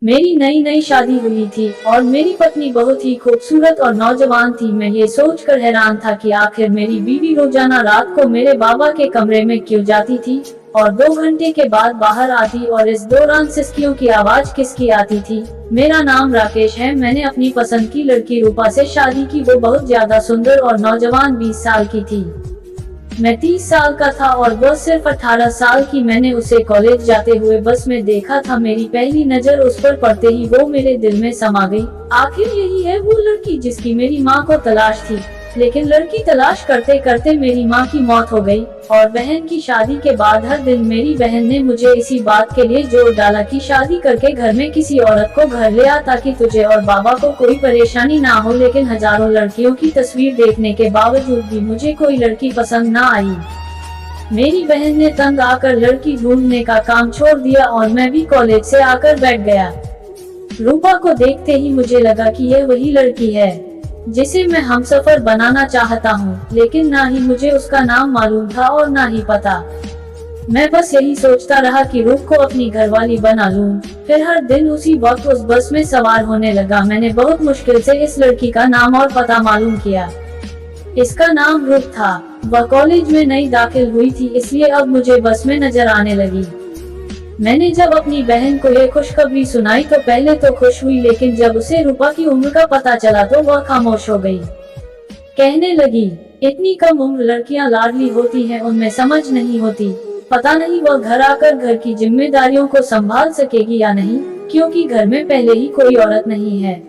मेरी नई नई शादी हुई थी और मेरी पत्नी बहुत ही खूबसूरत और नौजवान थी। मैं ये सोचकर हैरान था कि आखिर मेरी बीवी रोजाना रात को मेरे बाबा के कमरे में क्यों जाती थी और 2 घंटे के बाद बाहर आती, और इस दौरान सिसकियों की आवाज किसकी आती थी। मेरा नाम राकेश है। मैंने अपनी पसंद की लड़की रूपा से शादी की। वो बहुत ज्यादा सुंदर और नौजवान 20 साल की थी। मैं 30 साल का था और वह सिर्फ 18 साल की। मैंने उसे कॉलेज जाते हुए बस में देखा था। मेरी पहली नजर उस पर पड़ते ही वो मेरे दिल में समा गई। आखिर यही है वो लड़की जिसकी मेरी माँ को तलाश थी। लेकिन लड़की तलाश करते करते मेरी माँ की मौत हो गई और बहन की शादी के बाद हर दिन मेरी बहन ने मुझे इसी बात के लिए जोर डाला कि शादी करके घर में किसी औरत को घर ले आ ताकि तुझे और बाबा को कोई परेशानी ना हो। लेकिन हजारों लड़कियों की तस्वीर देखने के बावजूद भी मुझे कोई लड़की पसंद ना आई। मेरी बहन ने तंग आकर लड़की ढूंढने का काम छोड़ दिया और मैं भी कॉलेज से आकर बैठ गया। रूपा को देखते ही मुझे लगा कि यह वही लड़की है जिसे मैं हमसफर बनाना चाहता हूँ, लेकिन ना ही मुझे उसका नाम मालूम था और ना ही पता। मैं बस यही सोचता रहा कि रूप को अपनी घरवाली बना लूं। फिर हर दिन उसी वक्त उस बस में सवार होने लगा। मैंने बहुत मुश्किल से इस लड़की का नाम और पता मालूम किया। इसका नाम रूप था। वह कॉलेज में नई दाखिल हुई थी, इसलिए अब मुझे बस में नजर आने लगी। मैंने जब अपनी बहन को ये खुशखबरी सुनाई तो पहले तो खुश हुई, लेकिन जब उसे रूपा की उम्र का पता चला तो वह खामोश हो गई। कहने लगी, इतनी कम उम्र लड़कियां लाडली होती हैं, उनमें समझ नहीं होती। पता नहीं वह घर आकर घर की जिम्मेदारियों को संभाल सकेगी या नहीं, क्योंकि घर में पहले ही कोई औरत नहीं है।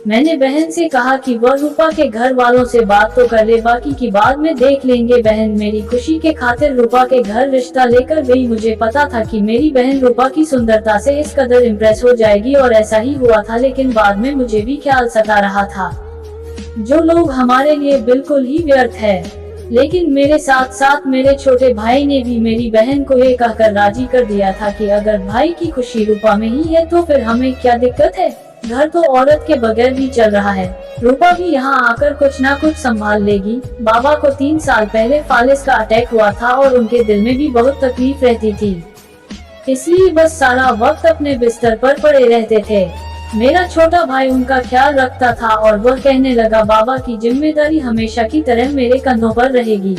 मैंने बहन से कहा कि वह रूपा के घर वालों से बात तो कर ले, बाकी की बाद में देख लेंगे। बहन मेरी खुशी के खातिर रूपा के घर रिश्ता लेकर गई। मुझे पता था कि मेरी बहन रूपा की सुंदरता से इस कदर इम्प्रेस हो जाएगी और ऐसा ही हुआ था। लेकिन बाद में मुझे भी ख्याल सता रहा था, जो लोग हमारे लिए बिल्कुल ही व्यर्थ है। लेकिन मेरे साथ साथ मेरे छोटे भाई ने भी मेरी बहन को ये कहकर राजी कर दिया था कि अगर भाई की खुशी रूपा में ही है तो फिर हमें क्या दिक्कत है, घर तो औरत के बगैर भी चल रहा है। रूपा भी यहाँ आकर कुछ ना कुछ संभाल लेगी। बाबा को 3 साल पहले फालिस का अटैक हुआ था और उनके दिल में भी बहुत तकलीफ रहती थी, इसलिए बस सारा वक्त अपने बिस्तर पर पड़े रहते थे। मेरा छोटा भाई उनका ख्याल रखता था और वह कहने लगा, बाबा की जिम्मेदारी हमेशा की तरह मेरे कंधों पर रहेगी।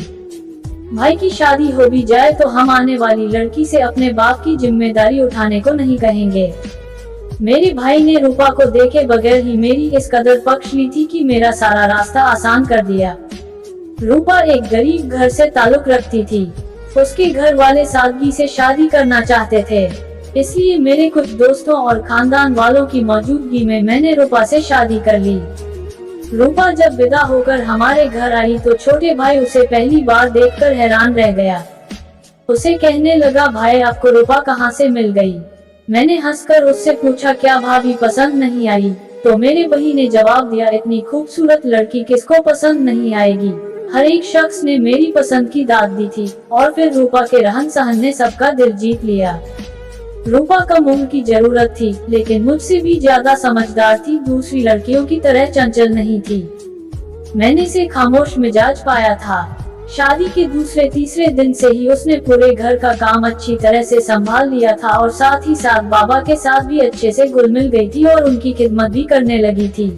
भाई की शादी हो भी जाए तो हम आने वाली लड़की से अपने बाप की जिम्मेदारी उठाने को नहीं कहेंगे। मेरे भाई ने रूपा को देखे बगैर ही मेरी इस कदर पक्ष ली थी कि मेरा सारा रास्ता आसान कर दिया। रूपा एक गरीब घर से ताल्लुक रखती थी। उसके घर वाले सादगी से शादी करना चाहते थे, इसलिए मेरे कुछ दोस्तों और खानदान वालों की मौजूदगी में मैंने रूपा से शादी कर ली। रूपा जब विदा होकर हमारे घर आई तो छोटे भाई उसे पहली बार देखकर हैरान रह गया। उसे कहने लगा, भाई आपको रूपा कहाँ से मिल गई? मैंने हंसकर उससे पूछा, क्या भाभी पसंद नहीं आई? तो मेरे भाई ने जवाब दिया, इतनी खूबसूरत लड़की किसको पसंद नहीं आएगी। हर एक शख्स ने मेरी पसंद की दाद दी थी और फिर रूपा के रहन सहन ने सबका दिल जीत लिया। रूपा कम उम्र की जरूरत थी, लेकिन मुझसे भी ज्यादा समझदार थी। दूसरी लड़कियों की तरह चंचल नहीं थी। मैंने इसे खामोश मिजाज पाया था। शादी के दूसरे तीसरे दिन से ही उसने पूरे घर का काम अच्छी तरह से संभाल लिया था और साथ ही साथ बाबा के साथ भी अच्छे से घुल मिल गई थी और उनकी खिदमत भी करने लगी थी।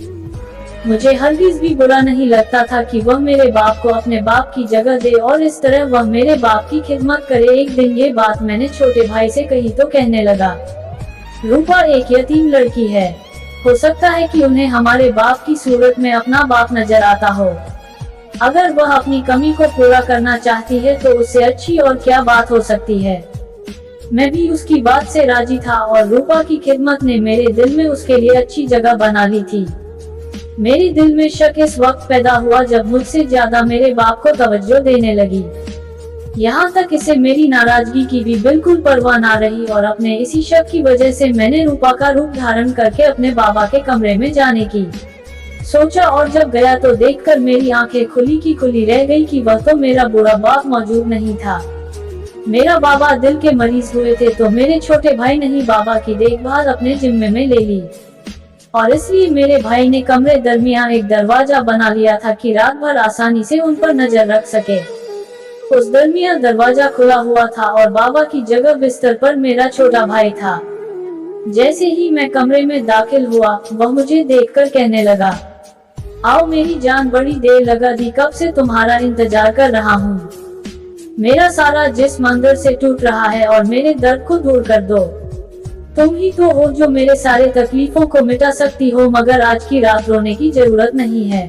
मुझे हरगिज भी बुरा नहीं लगता था कि वह मेरे बाप को अपने बाप की जगह दे और इस तरह वह मेरे बाप की खिदमत करे। एक दिन ये बात मैंने छोटे भाई से कही तो कहने लगा, रूपा एक यतीम लड़की है, हो सकता है कि उन्हें हमारे बाप की सूरत में अपना बाप नजर आता हो। अगर वह अपनी कमी को पूरा करना चाहती है तो उससे अच्छी और क्या बात हो सकती है। मैं भी उसकी बात से राजी था और रूपा की खिदमत ने मेरे दिल में उसके लिए अच्छी जगह बना ली थी। मेरे दिल में शक इस वक्त पैदा हुआ जब मुझसे ज्यादा मेरे बाप को तवज्जो देने लगी। यहाँ तक इसे मेरी नाराजगी की भी बिल्कुल परवाह ना रही और अपने इसी शक की वजह से मैंने रूपा का रूप धारण करके अपने बाबा के कमरे में जाने की सोचा और जब गया तो देखकर मेरी आंखें खुली की खुली रह गई कि वह तो मेरा बुरा बाप मौजूद नहीं था। मेरा बाबा दिल के मरीज हुए थे तो मेरे छोटे भाई ने ही बाबा की देखभाल अपने जिम्मे में ले ली और इसलिए मेरे भाई ने कमरे दरमियान एक दरवाजा बना लिया था कि रात भर आसानी से उन पर नजर रख सके। उस दरमियान दरवाजा खुला हुआ था और बाबा की जगह बिस्तर पर मेरा छोटा भाई था। जैसे ही मैं कमरे में दाखिल हुआ, वह मुझे देखकर कहने लगा, आओ मेरी जान, बड़ी देर लगा दी, कब से तुम्हारा इंतजार कर रहा हूँ। मेरा सारा जिस्म अंदर से टूट रहा है और मेरे दर्द को दूर कर दो। तुम ही तो हो जो मेरे सारे तकलीफों को मिटा सकती हो, मगर आज की रात रोने की जरूरत नहीं है।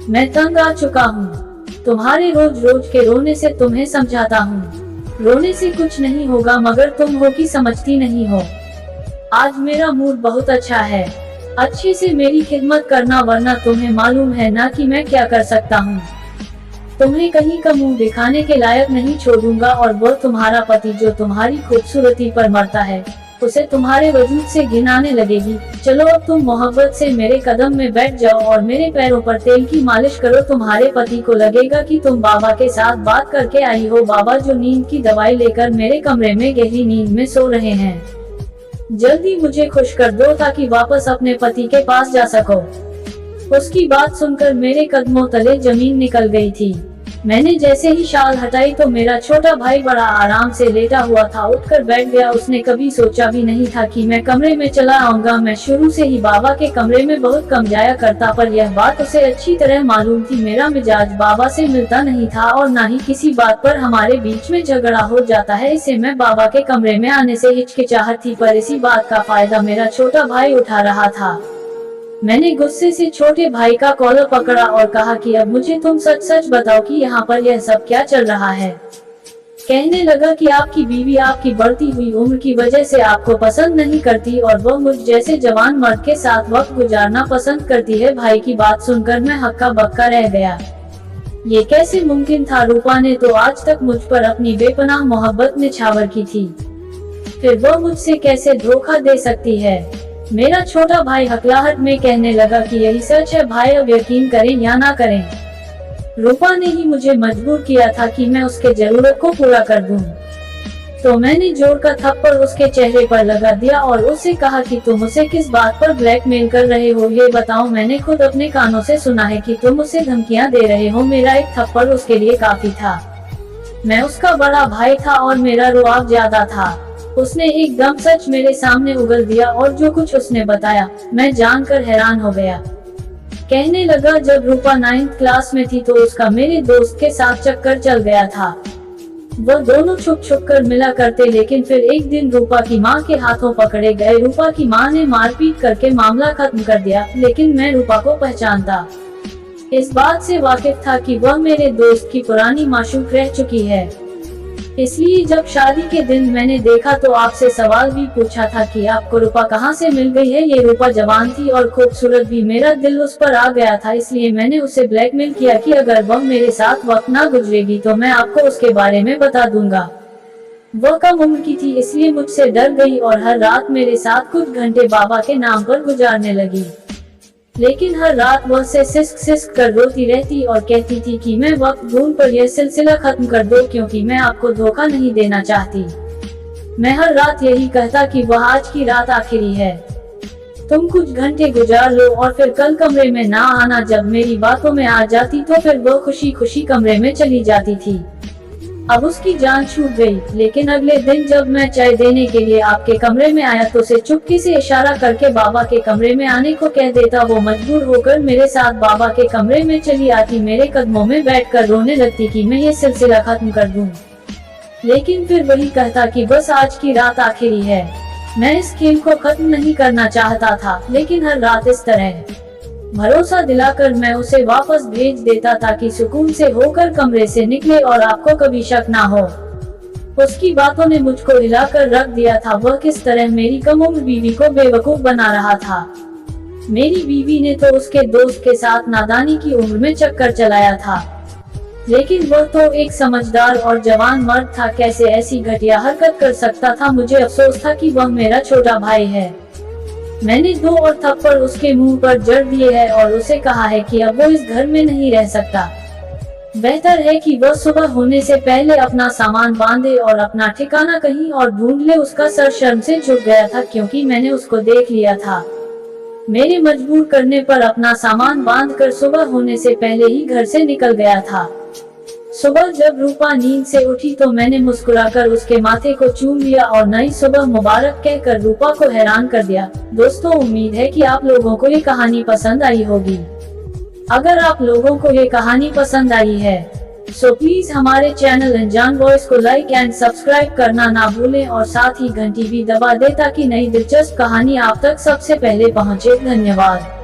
मैं तंग आ चुका हूँ तुम्हारे रोज रोज के रोने से। तुम्हें समझाता हूँ रोने से कुछ नहीं होगा, मगर तुम हो कि समझती नहीं हो। आज मेरा मूड बहुत अच्छा है, अच्छे से मेरी खिदमत करना, वरना तुम्हें मालूम है ना कि मैं क्या कर सकता हूँ। तुम्हें कहीं का मुंह दिखाने के लायक नहीं छोड़ूंगा, और वो तुम्हारा पति जो तुम्हारी खूबसूरती पर मरता है, उसे तुम्हारे वजूद से घिन आने लगेगी। चलो अब तुम मोहब्बत से मेरे कदम में बैठ जाओ और मेरे पैरों पर तेल की मालिश करो। तुम्हारे पति को लगेगा कि तुम बाबा के साथ बात करके आई हो। बाबा जो नींद की दवाई लेकर मेरे कमरे में गहरी नींद में सो रहे हैं। जल्दी मुझे खुश कर दो ताकि वापस अपने पति के पास जा सको। उसकी बात सुनकर मेरे कदमों तले जमीन निकल गई थी। मैंने जैसे ही शाल हटाई तो मेरा छोटा भाई बड़ा आराम से लेटा हुआ था, उठकर बैठ गया। उसने कभी सोचा भी नहीं था कि मैं कमरे में चला आऊंगा। मैं शुरू से ही बाबा के कमरे में बहुत कम जाया करता, पर यह बात उसे अच्छी तरह मालूम थी। मेरा मिजाज बाबा से मिलता नहीं था और न ही किसी बात पर हमारे बीच में झगड़ा हो जाता है। इसे मैं बाबा के कमरे में आने से हिचकिचाहट थी, पर इसी बात का फायदा मेरा छोटा भाई उठा रहा था। मैंने गुस्से से छोटे भाई का कॉलर पकड़ा और कहा कि अब मुझे तुम सच सच बताओ कि यहाँ पर यह सब क्या चल रहा है। कहने लगा कि आपकी बीवी आपकी बढ़ती हुई उम्र की वजह से आपको पसंद नहीं करती और वह मुझ जैसे जवान मर्द के साथ वक्त गुजारना पसंद करती है। भाई की बात सुनकर मैं हक्का बक्का रह गया। ये कैसे मुमकिन था? रूपा ने तो आज तक मुझ पर अपनी बेपनाह मोहब्बत निछावर की थी, फिर वह मुझसे कैसे धोखा दे सकती है? मेरा छोटा भाई हकलाहट में कहने लगा कि यही सच है भाई, अब यकीन करें या ना करें, रूपा ने ही मुझे मजबूर किया था कि मैं उसके जरूरत को पूरा कर दूं। तो मैंने जोर का थप्पड़ उसके चेहरे पर लगा दिया और उससे कहा कि तुम उसे किस बात पर ब्लैकमेल कर रहे हो, ये बताओ। मैंने खुद अपने कानों से सुना है कि तुम उसे धमकियां दे रहे हो। मेरा एक थप्पड़ उसके लिए काफी था। मैं उसका बड़ा भाई था और मेरा रुआब ज्यादा था। उसने एकदम सच मेरे सामने उगल दिया और जो कुछ उसने बताया मैं जानकर हैरान हो गया। कहने लगा जब रूपा 9th क्लास में थी तो उसका मेरे दोस्त के साथ चक्कर चल गया था। वह दोनों छुप छुप कर मिला करते, लेकिन फिर एक दिन रूपा की माँ के हाथों पकड़े गए। रूपा की माँ ने मारपीट करके मामला खत्म कर दिया, लेकिन मैं रूपा को पहचानता, इस बात से वाकिफ था कि वह मेरे दोस्त की पुरानी माशूक रह चुकी है। इसलिए जब शादी के दिन मैंने देखा तो आपसे सवाल भी पूछा था कि आपको रूपा कहाँ से मिल गई है। ये रूपा जवान थी और खूबसूरत भी। मेरा दिल उस पर आ गया था, इसलिए मैंने उसे ब्लैकमेल किया कि अगर वह मेरे साथ वक्त ना गुजरेगी तो मैं आपको उसके बारे में बता दूंगा। वह कम उम्र की थी, इसलिए मुझसे डर गई और हर रात मेरे साथ कुछ घंटे बाबा के नाम पर गुजारने लगी। लेकिन हर रात वह से सिसक सिसक कर रोती रहती और कहती थी कि मैं वक्त ढूंढ पर यह सिलसिला खत्म कर दो, क्योंकि मैं आपको धोखा नहीं देना चाहती। मैं हर रात यही कहता कि वह आज की रात आखिरी है, तुम कुछ घंटे गुजार लो और फिर कल कमरे में ना आना। जब मेरी बातों में आ जाती तो फिर वह खुशी खुशी कमरे में चली जाती थी। अब उसकी जान छूट गई, लेकिन अगले दिन जब मैं चाय देने के लिए आपके कमरे में आया तो उसे चुपके से इशारा करके बाबा के कमरे में आने को कह देता। वो मजबूर होकर मेरे साथ बाबा के कमरे में चली आती, मेरे कदमों में बैठकर रोने लगती कि मैं ये सिलसिला खत्म कर दूं। लेकिन फिर वही कहता कि बस आज की रात आखिरी है। मैं इस खेल को खत्म नहीं करना चाहता था, लेकिन हर रात इस तरह भरोसा दिलाकर मैं उसे वापस भेज देता ताकि सुकून से होकर कमरे से निकले और आपको कभी शक ना हो। उसकी बातों ने मुझको हिलाकर रख दिया था। वह किस तरह मेरी कम उम्र बीवी को बेवकूफ बना रहा था। मेरी बीवी ने तो उसके दोस्त के साथ नादानी की उम्र में चक्कर चलाया था, लेकिन वह तो एक समझदार और जवान मर्द था, कैसे ऐसी घटिया हरकत कर सकता था। मुझे अफसोस था कि वह मेरा छोटा भाई है। मैंने 2 और थप्पड़ उसके मुंह पर जड़ दिए हैं और उसे कहा है कि अब वो इस घर में नहीं रह सकता। बेहतर है कि वह सुबह होने से पहले अपना सामान बांधे और अपना ठिकाना कहीं और ढूंढ ले। उसका सर शर्म से झुक गया था क्योंकि मैंने उसको देख लिया था। मेरे मजबूर करने पर अपना सामान बांधकर सुबह होने से पहले ही घर से निकल गया था। सुबह जब रूपा नींद से उठी तो मैंने मुस्कुराकर उसके माथे को चूम लिया और नई सुबह मुबारक कहकर रूपा को हैरान कर दिया। दोस्तों, उम्मीद है कि आप लोगों को ये कहानी पसंद आई होगी। अगर आप लोगों को ये कहानी पसंद आई है सो प्लीज हमारे चैनल अनजान वॉइस को लाइक एंड सब्सक्राइब करना ना भूलें और साथ ही घंटी भी दबा दें ताकि नई दिलचस्प कहानी आप तक सबसे पहले पहुंचे। धन्यवाद।